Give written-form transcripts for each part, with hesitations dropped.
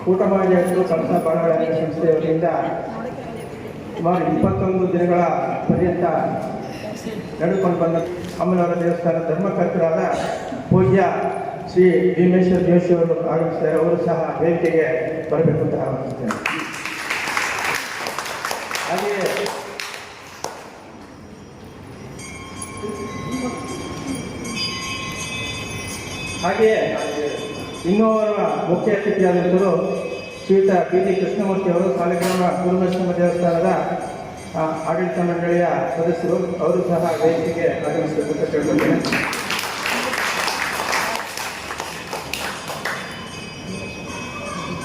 ಕೂಟಮಾನ್ಯರು ಕಳಸ ಬಾಳವಾಡಿ ಸಂಸ್ಥೆಯವರಿಂದ ಸುಮಾರು 21 ದಿನಗಳ ಪರ್ಯಂತ ನಡೆದುಕೊಂಡು ಬಂದ ಅಮ್ಮನವರ ದೇವಸ್ಥಾನ ಧರ್ಮಕರ್ತರಾದ ಪೂಜ್ಯ ಶ್ರೀ ಭೀಮೇಶ್ವರ ಜೋಶಿಯವರು ಆಗಮಿಸಿದ್ದಾರೆ. ಅವರು ಸಹ ವೇದಿಕೆಗೆ ಬರಬೇಕು ಅಂತ ಆಹ್ವಾನಿಸುತ್ತೇನೆ. ಹಾಗೆಯೇ ಇನ್ನೋರ್ವ ಮುಖ್ಯ ಅತಿಥಿಯಾದಂಥವರು ಶ್ರೀಯುತ PD ಕೃಷ್ಣಮೂರ್ತಿ ಅವರು ಸಾಲಿಗ್ರಾಮ ಗುರುವೈಷ್ಣವ ದೇವಸ್ಥಾನದ ಆಡಳಿತ ಮಂಡಳಿಯ ಸದಸ್ಯರು. ಅವರು ಸಹ ವೇದಿಕೆಗೆ ಆಗಮಿಸಬೇಕು ಅಂತ ಕೇಳ್ಕೊಳ್ತೇನೆ.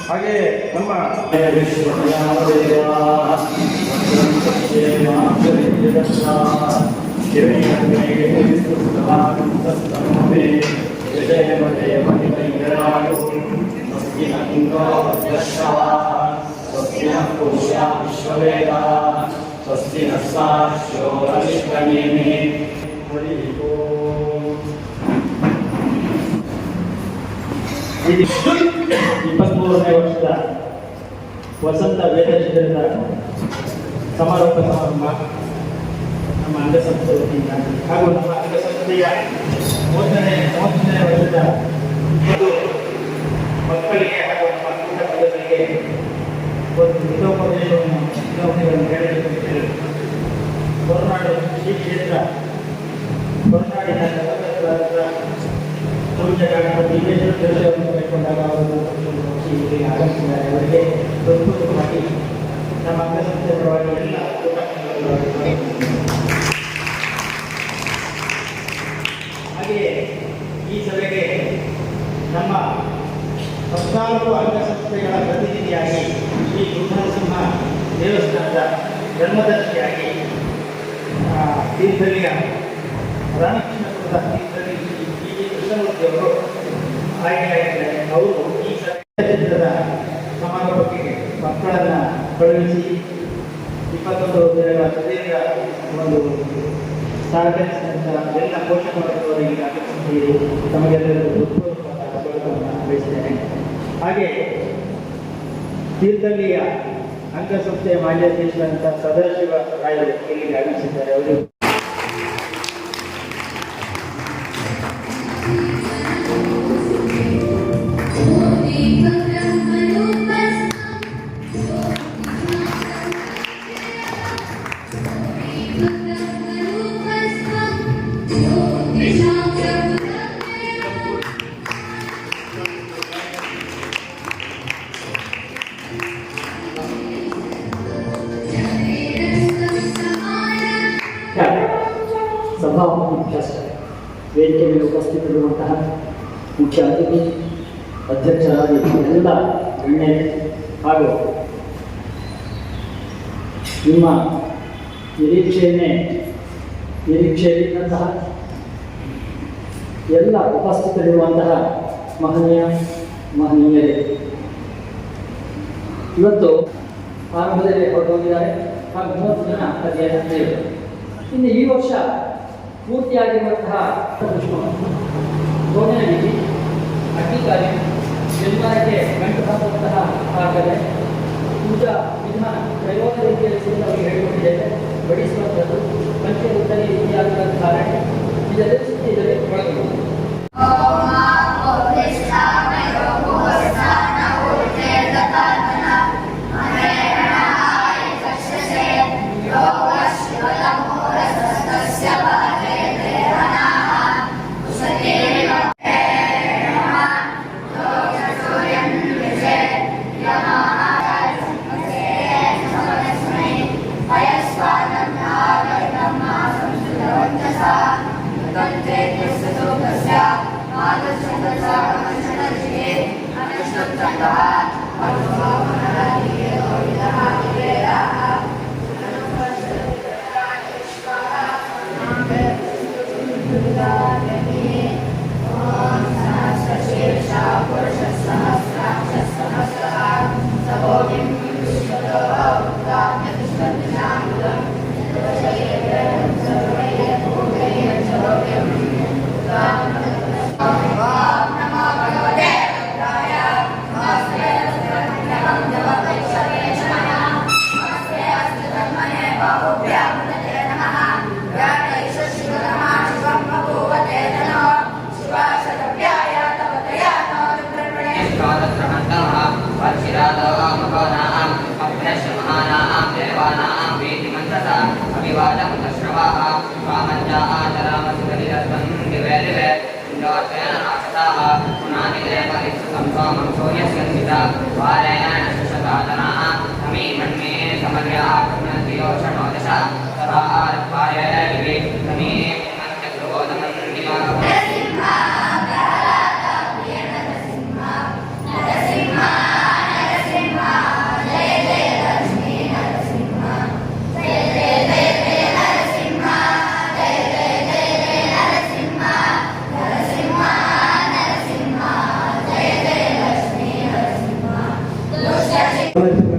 ಹಾಗೆಯೇ ನಮ್ಮ ಸ್ವಸ್ತಿ ನಸ್ಸಾಶ್ಯೋ ಅರಿಷ್ಟನೇಮಿ 23ನೇ ವರ್ಷದ ವಸಂತ ವೇದ ಶಿಬಿರದ ಸಮಾರೋಪ ಸಮಾರಂಭ ನಮ್ಮ ಅಂಗಸಂಸ್ಥೆ ವತಿಯಿಂದ ಹಾಗೂ ನಮ್ಮ ಅಂಗಸಂಸ್ಥೆಯ 30ನೇ ವರ್ಷದ ಮಕ್ಕಳಿಗೆ ಹಾಗೂ ನಮ್ಮ ಕೂಟಗಳಿಗೆ ಒಂದು ಹಿತೋಪದೇಶಗಳನ್ನು ಹೇಳಬೇಕೆಂದು ಹೊರನಾಡು ಶ್ರೀ ಕ್ಷೇತ್ರ ಹೊರನಾಡಿನ ಪೂಜ್ಯ ಗಣಪತಿ ಭೀಮೇಶ್ವರವನ್ನು ಕೈಗೊಂಡಾಗ ಅವರು ಆಗಮಿಸಿದ್ದಾರೆ. ಅವರಿಗೆ ಪ್ರಸ್ತುತವಾಗಿ ನಮ್ಮ ಅಂಗಸಂಸ್ಥೆ ಪರವಾಗಿ ಎಲ್ಲ ಹಾಗೆಯೇ ಈ ಸಭೆಗೆ ನಮ್ಮ 14 ಅಂಗಸಂಸ್ಥೆಗಳ ಪ್ರತಿನಿಧಿಯಾಗಿ ಶ್ರೀ ಗುರುನರಸಿಂಹ ದೇವಸ್ಥಾನದ ಧರ್ಮದರ್ಶಿಯಾಗಿ ತೀರ್ಥಹಳ್ಳಿಯ ರಾಮಕೃಷ್ಣಪುರದ ತೀರ್ಥಹಳ್ಳಿ ಕೃಷ್ಣಮೂರ್ತಿಯವರು ಆಯ್ಕೆಯಾಗಿದ್ದಾರೆ. ಅವರು ಈ ಚಿತ್ರದ ಸಮಾರೋಪಕ್ಕೆ ಮಕ್ಕಳನ್ನು ಕಳುಹಿಸಿ 21 ದಿನಗಳ ಸುದೀರ್ಘ ಒಂದು ಸಹಕರಿಸಿದಂಥ ಎಲ್ಲ ಪೋಷಕ ವರ್ಗದವರಿಗೆ ತಮಗೆಲ್ಲರಿಗೂ ಬಯಸ್ತೇನೆ. ಹಾಗೆ ತೀರ್ಥಹಳ್ಳಿಯ ಅಂಗಸಂಸ್ಥೆಯ ಮಾನ್ಯಾಧೀಶರಂಥ ಸದಾಶಿವ ರಾಯರು ಇಲ್ಲಿಗೆ ಆಗಮಿಸಿದ್ದಾರೆ. ಅವರು ಸಭಾ ಮುಖ್ಯಸ್ಥ ವೇದಿಕೆ ಮೇಲೆ ಉಪಸ್ಥಿತರಿರುವಂತಹ ಮುಖ್ಯ ಅತಿಥಿ ಅಧ್ಯಕ್ಷರಾಗಿ ಎಲ್ಲ ಗಣ್ಯರು ಹಾಗೂ ನಿಮ್ಮ ನಿರೀಕ್ಷೆಯಲ್ಲಿದ್ದಂತಹ ಎಲ್ಲ ಉಪಸ್ಥಿತರಿರುವಂತಹ ಮಹನೀಯರೇ, ಇವತ್ತು ಆರಂಭದಲ್ಲಿ ಹೊರಟೋಗಿದ್ದಾರೆ ಹಾಗೂ 30 ಜನ ಅಧ್ಯಯನ. ಇನ್ನು ಈ ವರ್ಷ ಪೂರ್ತಿಯಾಗಿರುವಂತಹ ಸೋನೆಯಲ್ಲಿ ಅಡ್ಡಿಕಾರಿ ನಿರ್ಮಾಣಕ್ಕೆ ಗಂಟು ಹಾಕುವಂತಹ ಆಗದೆ ಪೂಜಾ ವಿಧಾನ ಪ್ರಯೋಗ ರೀತಿಯಲ್ಲಿ ಕೂಡ ಅವರಿಗೆ ಹೇಳಿಕೊಂಡಿದ್ದೇವೆ. ಬಡಿಸುವಂಥದ್ದು ಪಂಚೆ ಉತ್ತರಿ ರೀತಿಯಾದ ಕಾರಣ ಇದೆಲ್ಲ ಸ್ಥಿತಿಯಲ್ಲಿ ಒಳಗೊಂಡಿದೆ.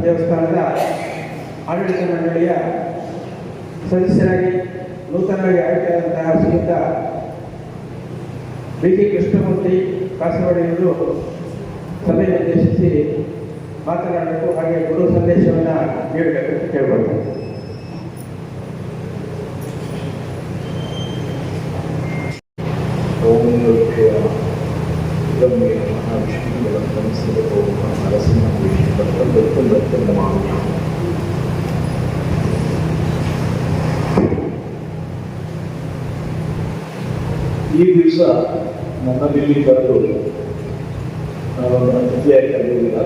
ದೇವಸ್ಥಾನದ ಆಡಳಿತ ಮಂಡಳಿಯ ಸದಸ್ಯರಾಗಿ ನೂತನವಾಗಿ ಆಯ್ಕೆಯಾದಂತಹ ಶ್ರೀಯುತ ಬಿ.ಕೆ. ಕೃಷ್ಣಮೂರ್ತಿ ಕಾಸರವಾಡಿಯವರು ಸಭೆಯನ್ನು ಉದ್ದೇಶಿಸಿ ಮಾತನಾಡಬೇಕು, ಹಾಗೆ ಗುರು ಸಂದೇಶವನ್ನು ನೀಡಬೇಕು ಕೇಳ್ಕೊಳ್ತಾರೆ. ಓಂ ಈ ದಿವಸ ನನ್ನಲ್ಲಿ ಬರೆದು ಅತಿಥಿಯಾಗಿ ಕರೆಯುವುದಿಲ್ಲ,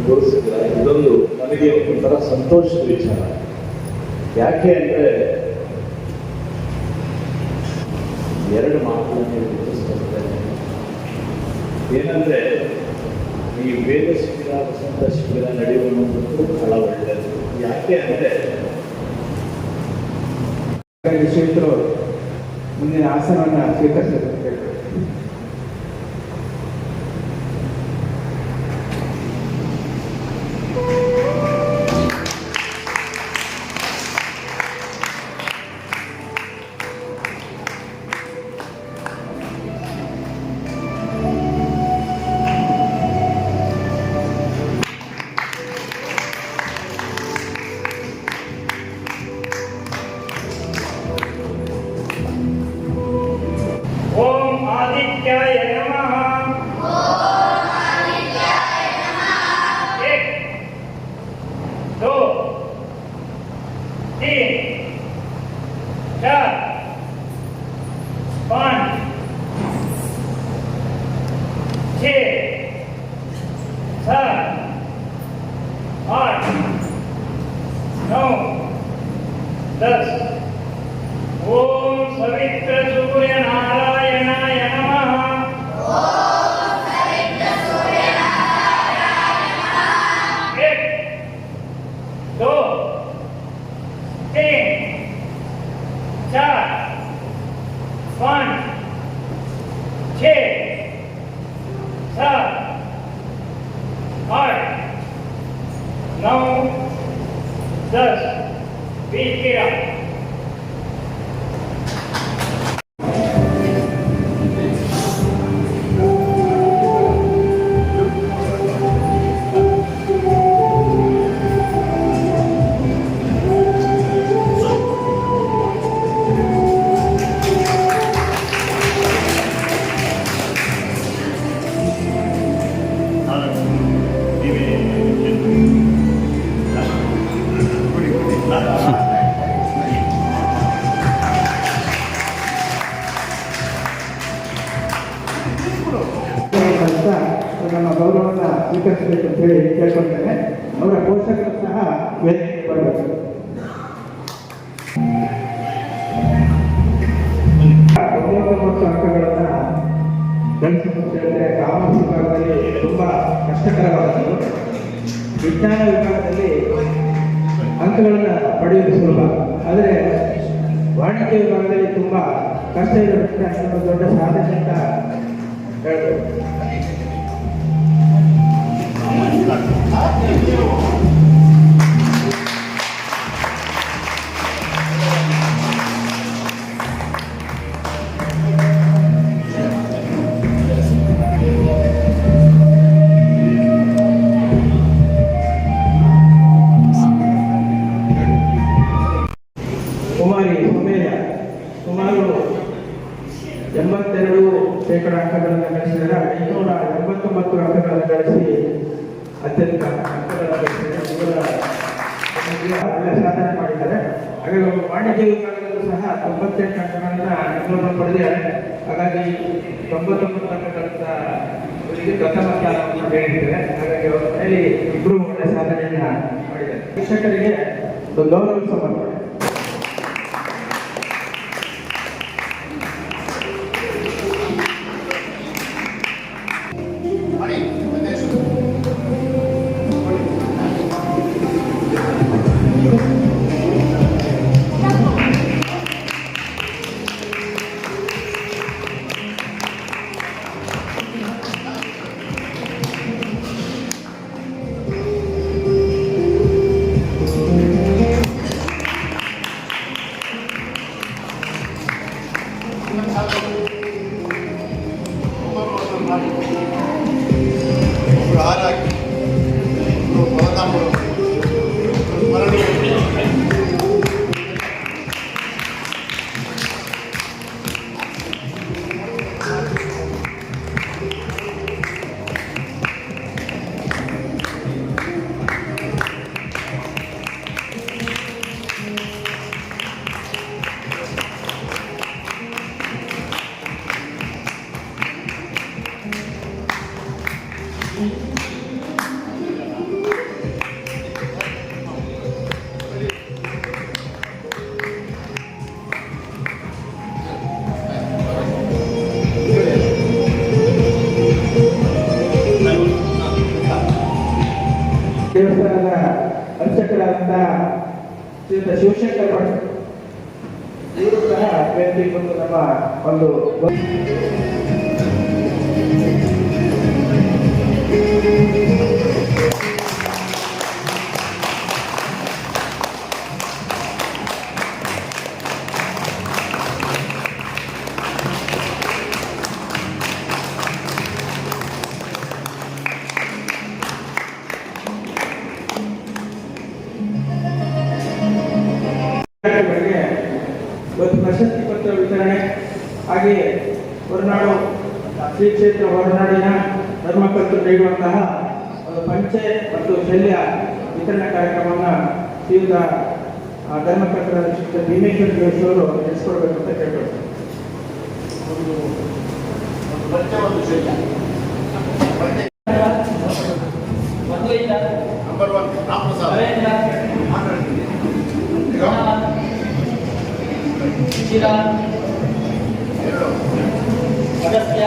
ತೋರಿಸಿಲ್ಲ. ಇದೊಂದು ನನಗೆ ಒಂಥರ ಸಂತೋಷದ ವಿಚಾರ. ಯಾಕೆ ಅಂದರೆ ಎರಡು ಮಾತುಗಳನ್ನು ಗುರುತಿಸ್ಕೊಳ್ತೇನೆ. ಏನಂದರೆ ಈ ವೇದ ಶಿಬಿರ, ವಸಂತ ಶಿಬಿರ ನಡೆಯುವಂಥದ್ದು ಬಹಳ ಒಳ್ಳೆಯದು. ಯಾಕೆ ಅಂದರೆ ಶ್ರೀಯುತರು ಮುಂದಿನ ಆಸನವನ್ನು ಸ್ವೀಕರಿಸಬೇಕು. ओम सवित्र सूर्य नारायणाय नमः। एक, दो, तीन, चार, पाँच, छः, सात, आठ, नौ, 10 बीच गिरा। ನಮ್ಮ ಗೌರವವನ್ನು ಸ್ವೀಕರಿಸಬೇಕು ಅಂತ ಹೇಳಿ ಕೇಳ್ಕೊಳ್ತೇನೆ. ಅವರ ಪೋಷಕರು ಸಹ ವೇದಿಕೆ ಬರಬೇಕು. 99 ಅಂಕಗಳನ್ನು ಗಳಿಸಿದರೆ ಕಾಮರ್ಸ್ ವಿಭಾಗದಲ್ಲಿ ತುಂಬ ಕಷ್ಟಕರವಾದದ್ದು. ವಿಜ್ಞಾನ ವಿಭಾಗದಲ್ಲಿ ಅಂಕಗಳನ್ನು ಪಡೆಯುವುದು ಸುಲಭ, ಆದರೆ ವಾಣಿಜ್ಯ ವಿಭಾಗದಲ್ಲಿ ತುಂಬ ಕಷ್ಟ ಇರೋದ್ರಿಂದ ಇನ್ನೊಂದು ದೊಡ್ಡ ಸಾಧನೆ ಅಂತ ಹೇಳ್ಬೋದು. ಶೇಕಡ ಅಂಕಗಳನ್ನು ಗಳಿಸಿದರೆ 589 ಅಂಕಗಳನ್ನು ಗಳಿಸಿ ಅತ್ಯಧಿಕ ಅಂಕಗಳನ್ನು ಗಳಿಸಿದ್ದಾರೆ. ಒಳ್ಳೆ ಸಾಧನೆ ಮಾಡಿದ್ದಾರೆ. ಹಾಗೆ ವಾಣಿಜ್ಯ ವಿಭಾಗದಲ್ಲೂ ಸಹ 98 ಅಂಕಗಳನ್ನು ಇನ್ನೂರು ಪಡೆದಿದ್ದಾರೆ. ಹಾಗಾಗಿ 99 ಅಂಕಗಳಂತ ಇವರಿಗೆ ಪ್ರಥಮ ಸ್ಥಾನವನ್ನು ನೀಡಿದ್ದಾರೆ. ಹಾಗಾಗಿ ಅವರ ಮೇಲೆ ಇಬ್ಬರು ಒಳ್ಳೆ ಸಾಧನೆಯನ್ನ ಮಾಡಿದ್ದಾರೆ. ಶಿಕ್ಷಕರಿಗೆ ಒಂದು ಗೌರವ ಸಮರ್ಪಣೆ. ದೇವಸ್ಥಾನದ ಅರ್ಚಕರಾದಂತಹ ಶ್ರೀಯುತ ಶಿವಶಂಕರ್ ಭಟ್ ಇವರು ಸಹ ವೇದಿಕೆಗೆ ಬಂದು ನಮ್ಮ ಒಂದು ಇವತ್ತು ಪ್ರಶಸ್ತಿ ಪತ್ರ ವಿತರಣೆ, ಹಾಗೆಯೇ ಹೊರನಾಡು ಶ್ರೀ ಕ್ಷೇತ್ರ ಹೊರನಾಡಿನ ಧರ್ಮಕರ್ತರು ನೀಡುವಂತಹ ಒಂದು ಪಂಚೆ ಮತ್ತು ಶಲ್ಯ ವಿತರಣಾ ಕಾರ್ಯಕ್ರಮವನ್ನು ಶ್ರೀಯುತ ಧರ್ಮಕರ್ತರ ಶ್ರೀ ಭೀಮೇಶ್ವರ ಜೋಶಿ ಅವರು ನಡೆಸಿಕೊಡ್ಬೇಕು ಅಂತ ಕೇಳ್ಕೊಳ್ತಾರೆ. ಅಗಸ್ತ್ಯ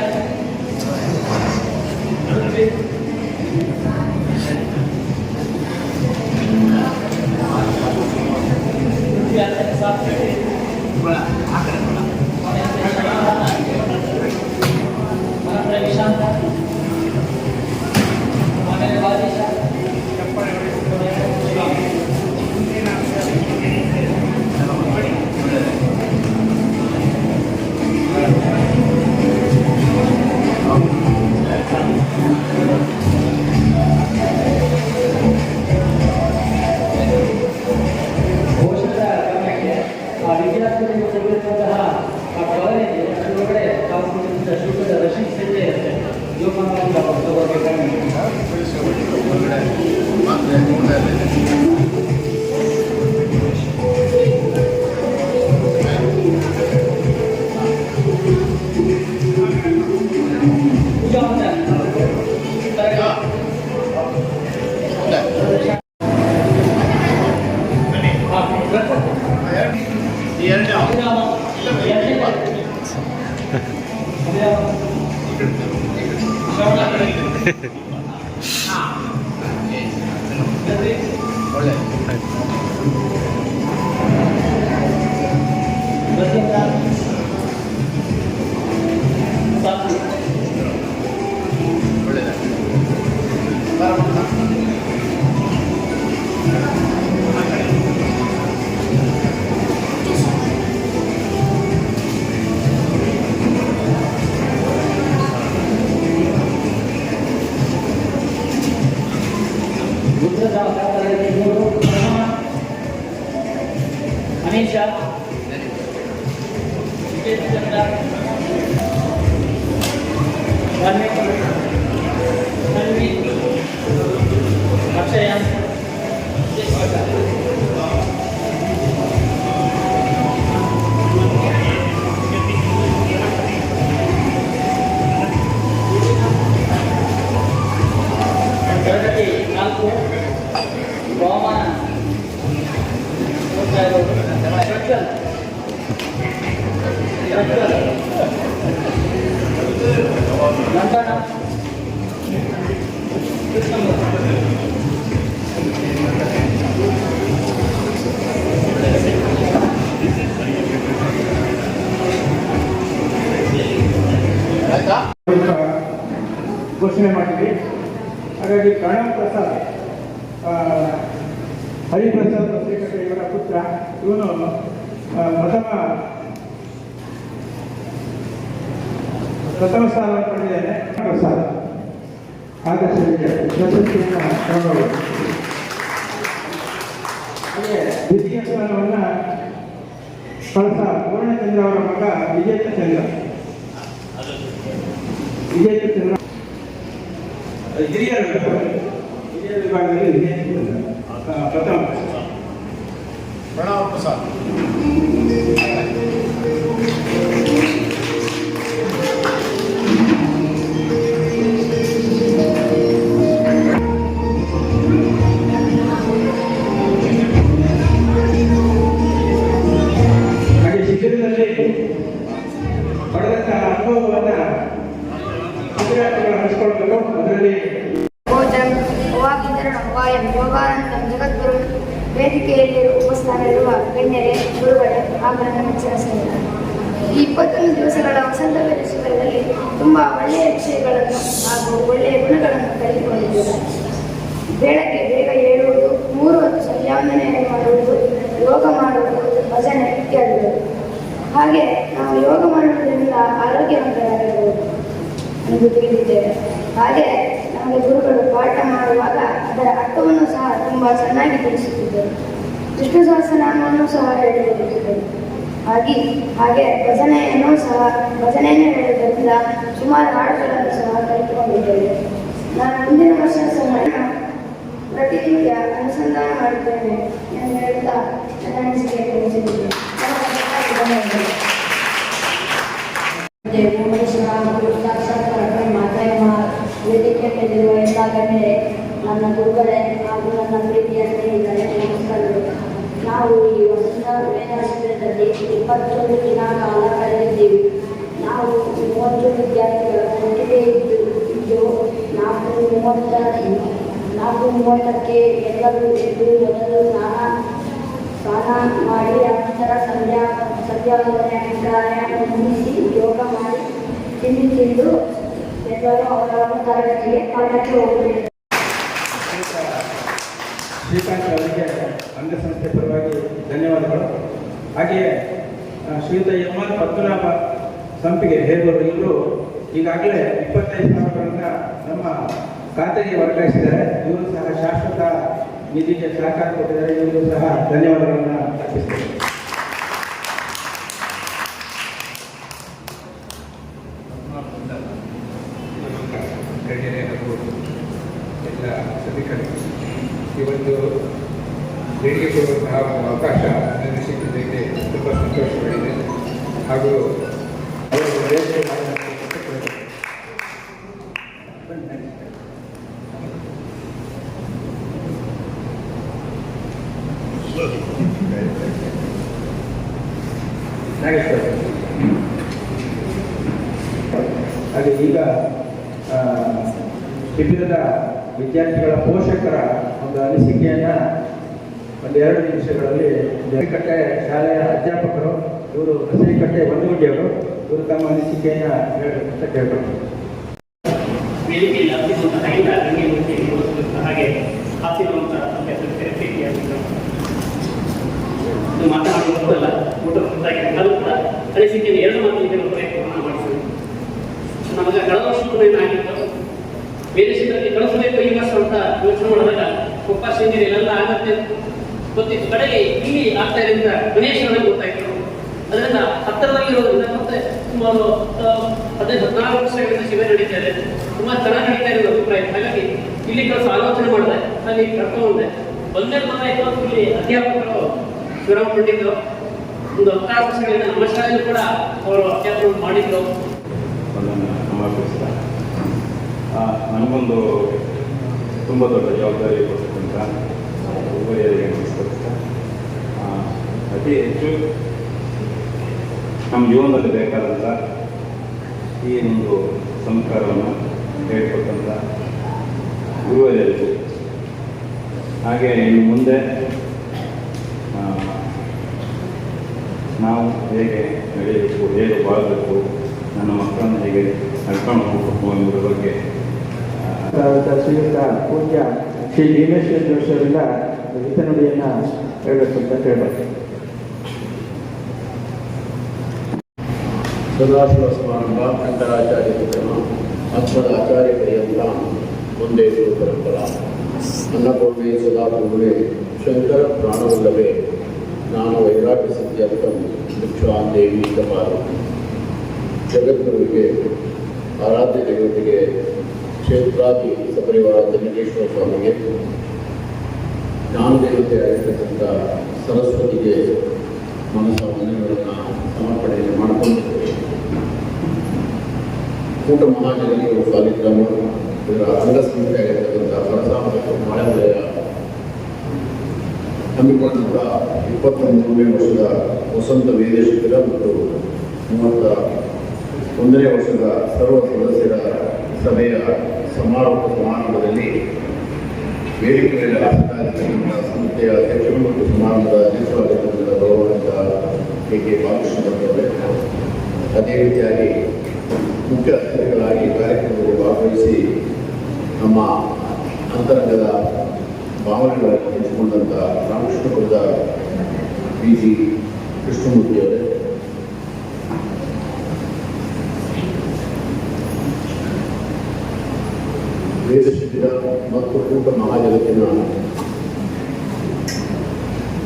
ಅನೀಶಾ ವಾಲ್ಮೀಕಿ, ತನ್ವಿ, ಅಕ್ಷಯ, ತರಗತಿ 4 ಹವಾಮಾನ ನಂದನ ಘೋಷಣೆ ಮಾಡಿದ್ವಿ. ಹಾಗಾಗಿ ಪ್ರಣವ್ ಪ್ರಸಾದ್ ಹರಿಪ್ರಸಾದ್ ಪತ್ರಿಕತೆ ಇವರ ಪುತ್ರ, ಇವನು ಪ್ರಥಮ ಸ್ಥಾನವನ್ನು ಪಡೆದಿದ್ದಾನೆ. ಪ್ರಸಾದ್ ಆದರ್ಶ ಪ್ರಶಸ್ತಿಯನ್ನು ತಗೊಂಡು ಹಾಗೆ ದ್ವಿತೀಯ ಸ್ಥಾನವನ್ನು ಕಳಸ ಪೂರ್ಣಚಂದ್ರ ಅವರ ಮಗ ವಿಜೇಂದ್ರ ಚಂದ್ರ ಹಿರಿಯ ವಿಭಾಗದಲ್ಲಿ ವಿಜೇಂದ್ರ ಪ್ರಥಮ. ಪ್ರಣವ್ ಪ್ರಸಾದ್ ಹಾಗೆ ಶಿಬಿರದಲ್ಲಿ ಪಡೆದಂತಹ ಅನುಭವವನ್ನು ವಿದ್ಯಾರ್ಥಿಗಳು ಹಂಚಿಕೊಳ್ಬೇಕು. ಅದರಲ್ಲಿ ಭೋಜನ್ ವಾಕಿಂದ್ರಣ ವಾಯಂ ಯೋಗಾನಂದಂ ಜಗದ್ಗುರು ವೇದಿಕೆಯಲ್ಲಿ ಉಪಸ್ಥಾನವಿರುವ ಗಣ್ಯರೇ, ಗುರುಗಳೇ ಹಾಗೂ ನನ್ನ ಮೆಚ್ಚಿನ ಸ್ನೇಹಿತರೆ, ಈ 21 ದಿವಸಗಳ ವಸಂತ ವೇದ ಶಿಬಿರದಲ್ಲಿ ತುಂಬ ಒಳ್ಳೆಯ ವಿಷಯಗಳನ್ನು ಹಾಗೂ ಒಳ್ಳೆಯ ಗುಣಗಳನ್ನು ಕಲಿತುಕೊಂಡಿದ್ದೇವೆ. ಬೆಳಗ್ಗೆ ಬೇಗ ಏಳುವುದು, 3 ಹೊತ್ತು ಸಂಧ್ಯಾವಂದನೆ ಮಾಡುವುದು, ಯೋಗ ಮಾಡುವುದು, ಭಜನೆ ಇತ್ಯಾದಿಗಳು. ಹಾಗೆ ನಾವು ಯೋಗ ಮಾಡುವುದರಿಂದ ಆರೋಗ್ಯವಂತರಾಗಿರಬಹುದು ಎಂದು ತಿಳಿದಿದ್ದೇವೆ. ಹಾಗೆ ನಮಗೆ ಗುರುಗಳು ಪಾಠ ಮಾಡುವಾಗ ಅದರ ಅರ್ಥವನ್ನು ಸಹ ತುಂಬ ಚೆನ್ನಾಗಿ ತಿಳಿಸುತ್ತಿದ್ದರು. ವಿಷ್ಣು ಸಹಸ್ರನಾಮವನ್ನು ಸಹ ಹೇಳಿಕೊಡುತ್ತಿದ್ದರು. ಹಾಗೆ ಭಜನೆಯನ್ನು ಹೇಳುವುದರಿಂದ ಸುಮಾರು ಹಾಡುಗಳನ್ನು ಸಹ ಕಲಿತುಕೊಂಡಿದ್ದೇವೆ. ನಾನು ಮುಂದಿನ ವರ್ಷ ಸಹ ಪ್ರತಿನಿತ್ಯ ಅನುಸಂಧಾನ ಮಾಡುತ್ತೇನೆ ಎಂದು ಹೇಳುತ್ತಾ ನನ್ನ ಅನಿಸಿಕೆ ತಿಳಿಸಿದ್ದೇನೆ. ವೇದಿಕೆ ಮೇಲಿರುವ ಎಲ್ಲ ಗಣ್ಯರೇ, ನನ್ನ ಗುರುಗಳೇ ಹಾಗೂ ನನ್ನ ಪ್ರೀತಿಯ ಸ್ನೇಹಿತರೆ, ನಮಸ್ಕಾರಗಳು. ನಾವು ಈ ವಸಂತ ವೇದ ಶಿಬಿರದಲ್ಲಿ 21 ದಿನ ಕಾಲ ಕಳೆದಿದ್ದೀವಿ. ನಾವು 30 ವಿದ್ಯಾರ್ಥಿಗಳ ಒಟ್ಟಿಗೆ ಇದ್ದು 4:30ಕ್ಕೆ ಎಲ್ಲರೂ ಎದ್ದು ಮೊದಲು ಸ್ನಾನ ಮಾಡಿ ನಂತರ ಸಂಧ್ಯಾವಂದನೆ ಮುಗಿಸಿ ಯೋಗ ಮಾಡಿ ತಿಂದು ಎಲ್ಲರೂ ಅವರವರ ತರಗತಿಗೆ ಪಾಠಕ್ಕೆ ಹೋಗಬೇಕು. ಶ್ರೀಕಾಂತ್ ಅವರಿಗೆ ಅಂಗಸಂಸ್ಥೆ ಪರವಾಗಿ ಧನ್ಯವಾದಗಳು. ಹಾಗೆಯೇ ಶ್ರೀಯುತ ಎಂ.ಆರ್. ಪದ್ಮನಾಭ ಸಂಪಿಗೆ ಹೇಗೂರು ಇವರು ಈಗಾಗಲೇ 25,000 ನಮ್ಮ ಖಾತೆಗೆ ವರ್ಗಾಯಿಸಿದ್ದಾರೆ. ಇವರು ಸಹ ಶಾಶ್ವತ ನಿಧಿಗೆ ಸಹಕಾರ ಕೊಟ್ಟಿದ್ದಾರೆ. ಇವರು ಸಹ ಧನ್ಯವಾದಗಳನ್ನು ಅರ್ಪಿಸ್ತಾರೆ. ಗಣ್ಯರೇ ಹಾಗೂ ಎಲ್ಲ ಸಭಿಕರು, ಈ ಒಂದು ದೇಣಿಗೆ ಕೊಡುವಂತಹ ಒಂದು ಅವಕಾಶ ನನಗೆ ಸಿಕ್ಕಿದ್ದಕ್ಕೆ ತುಂಬ ಸಂತೋಷಗಳಿದೆ. ಹಾಗೂ ಅವರು ವೇದಿಕೆ ಹಾಗೆ ಈಗ ಶಿಬಿರದ ವಿದ್ಯಾರ್ಥಿಗಳ ಪೋಷಕರ ಒಂದು ಅನಿಸಿಕೆಯನ್ನು 1-2 ನಿಮಿಷಗಳಲ್ಲಿ ಕಟ್ಟೆ ಶಾಲೆಯ ಅಧ್ಯಾಪಕರು, ಇವರು ಕಟ್ಟೆ ಒಂದುಗುಂಡಿಯವರು, ಇವರು ತಮ್ಮ ಅನಿಸಿಕೆಯನ್ನು ಹೇಳಬೇಕಂತ ಕೇಳಬೇಕು. ವೇದಿಕೆಯಲ್ಲಿ ಅರ್ಪಿಸುವಂತಹ ಎಲ್ಲ ಗಣ್ಯರು ಹಾಗೆ ಹಾಸಿರುವಂತಹ ಮಾತನಾಡುವುದಲ್ಲ, ಊಟ ಹೊರತಾಗಿ ಎಲ್ಲರೂ ಕೂಡ ಅನಿಸಿಕೆಯನ್ನು 2 ಮಾತುಗಳನ್ನು ಪ್ರಯತ್ನವನ್ನು ಮಾಡಿಸಿದರು. ನಮಗೆ ಕಳೆದ ವರ್ಷ ಏನಾಗಿತ್ತು, ಬೇರೆ ಶಿಬಿರಕ್ಕೆ ಕಳಿಸಬೇಕು ಈ ವರ್ಷ ಅಂತ ಯೋಚನೆ ಮಾಡಿದಾಗ ಕೊಪ್ಪ ಶೃಂಗೇರಿ ಎಲ್ಲ ಆಗತ್ತೆ ಗೊತ್ತಿತ್ತು. ಕಡೆಗೆ ಇಲ್ಲಿ ಆಗ್ತಾ ಇರೋದ್ರಿಂದ ಗಣೇಶ್ ನನಗೆ ಗೊತ್ತಾಯ್ತು. ಅದರಿಂದ ಹತ್ತಿರದಲ್ಲಿರೋದ್ರಿಂದ ಮತ್ತೆ ಸುಮಾರು 14 ವರ್ಷಗಳಿಂದ ಶಿಬಿರ ನಡೀತಾ ಇದೆ. ತುಂಬಾ ಚೆನ್ನಾಗಿ ನಡೀತಾ ಇರೋದು ಅಭಿಪ್ರಾಯ. ಹಾಗಾಗಿ ಇಲ್ಲಿ ಕೆಲಸ ಆಲೋಚನೆ ಮಾಡಿದೆ, ಅಲ್ಲಿ ಕರ್ಕೊಂಡೆ ಬಂದೇ ಗೊತ್ತಾಯ್ತು. ಇಲ್ಲಿ ಅಧ್ಯಾಪಕರು ಶಿವರಾಮ್ ಪಂಡಿತರು ಒಂದು 16 ವರ್ಷಗಳಿಂದ ನಮ್ಮ ಶಾಲೆಯಲ್ಲೂ ಕೂಡ ಅವರು ಅಧ್ಯಾಪನ ಮಾಡಿದ್ರು. ಅದನ್ನು ಸಮರ್ಪಿಸ್ತಾ ನನಗೊಂದು ತುಂಬ ದೊಡ್ಡ ಜವಾಬ್ದಾರಿ ಕೊಡ್ತಕ್ಕಂಥ ಉಭಯರಿಗೆ ನಮಸ್ಕರಿಸ್ತಾ ಅತಿ ಹೆಚ್ಚು ನಮ್ಮ ಜೀವನದಲ್ಲಿ ಬೇಕಾದಂಥ ಈ ಒಂದು ಸಂಸ್ಕಾರವನ್ನು ಹೇಳ್ಕೊಟ್ಟಂಥ ಗುರುವರಿಯರಿಗೂ, ಹಾಗೆ ಇನ್ನು ಮುಂದೆ ನಾವು ಹೇಗೆ ನಡೆಯಬೇಕು, ಹೇಗೆ ಬಾಳಬೇಕು, ನನ್ನ ಮಕ್ಕಳನ್ನು ಹೇಗೆ ನಡ್ಕೊಂಡು ಹೋಗಬೇಕು ಎಂಬುದರ ಬಗ್ಗೆ ಶ್ರೀಯುತ ಪೂಜ್ಯ ಶ್ರೀ ಭೀಮೇಶ್ವರ ಜೋಶಿಯವರಿಂದ ಹಿತನುಡಿಯನ್ನು ಹೇಳಬೇಕು ಅಂತ ಕೇಳಬೇಕು. ಸದಾಶಿವ ಸ್ಮಾರಕ ಶಂಕರಾಚಾರ್ಯ ಕ್ರಮ ಅಸ್ಮದ ಆಚಾರ್ಯ ಪರ್ಯಂತ ಒಂದೇ ಗುರು ಪರಂಪರಾ ಅನ್ನಪೂರ್ಣೆ ಸದಾಪೂರ್ಣೆ ಶಂಕರ ಪ್ರಾಣವಲ್ಲವೇ ನಾನು ವೈರಾಗ್ಯ ಸಿದ್ಧಾರ್ಥಂ ಭಿಕ್ಷಾಂ ದೇವಿ ಕಪಾಲು. ಜಗದ್ಗುರುವಿಗೆ ಆರಾಧ್ಯ ದೇವತೆಗೆ ಕ್ಷೇತ್ರಾದಿ ಸಪರಿವಾರ ಚನ್ನಕೇಶ್ವರ ಸ್ವಾಮಿಗೆ ಜ್ಞಾನದೇವತೆ ಆಗಿರ್ತಕ್ಕಂಥ ಸರಸ್ವತಿಗೆ ಮನಸ್ಸ ಮನೆಗಳನ್ನು ಸಮರ್ಪಣೆಯನ್ನು ಮಾಡಿಕೊಂಡಿದ್ದೇವೆ. ಕೂಟ ಮಹಾಜನರು ಸಾಲಿಗ್ರಾಮ ಇದರ ಅಂಗಸಂಸ್ಥೆ ಆಗಿರ್ತಕ್ಕಂಥ ಪರಸಾಮಕ ಮಾಳವಲಯ ಹಮ್ಮಿಕೊಂಡ 23ನೇ ವರ್ಷದ ವಸಂತ ವೇದ ಶಿಬಿರ ಮತ್ತು 31ನೇ ವರ್ಷದ ಸರ್ವ ಸದಸ್ಯರ ಸಭೆಯ ಸಮಾರೋಪ ಸಮಾರಂಭದಲ್ಲಿ ವೇದಿಕೆಯಲ್ಲಿ ಆಸಕ್ತರಾಗಿರ್ತಕ್ಕಂಥ ಸಂಸ್ಥೆಯ ಅಧ್ಯಕ್ಷರು ಮತ್ತು ಸಮಾರಂಭದ ಅಧ್ಯಕ್ಷರಾಗಿರ್ತಕ್ಕಂಥ ಗೌರವಾನ್ವಿತ ಕೆ ಬಾಲಕೃಷ್ಣರವರೇ, ಅದೇ ರೀತಿಯಾಗಿ ಮುಖ್ಯ ಅತಿಥಿಗಳಾಗಿ ಕಾರ್ಯಕ್ರಮದಲ್ಲಿ ಭಾಗವಹಿಸಿ ನಮ್ಮ ಅಂತರಂಗದ ಭಾವನೆಗಳನ್ನು ಹಂಚಿಕೊಂಡಂಥ ರಾಮಕೃಷ್ಣಪುರದ ಬಿ.ಜಿ. ಕೃಷ್ಣಮೂರ್ತಿಯವರೇ, ವೇದ ಶಿಬಿರ ಮತ್ತು ಕೂಟ ಮಹಾಜಗತ್ತಿನ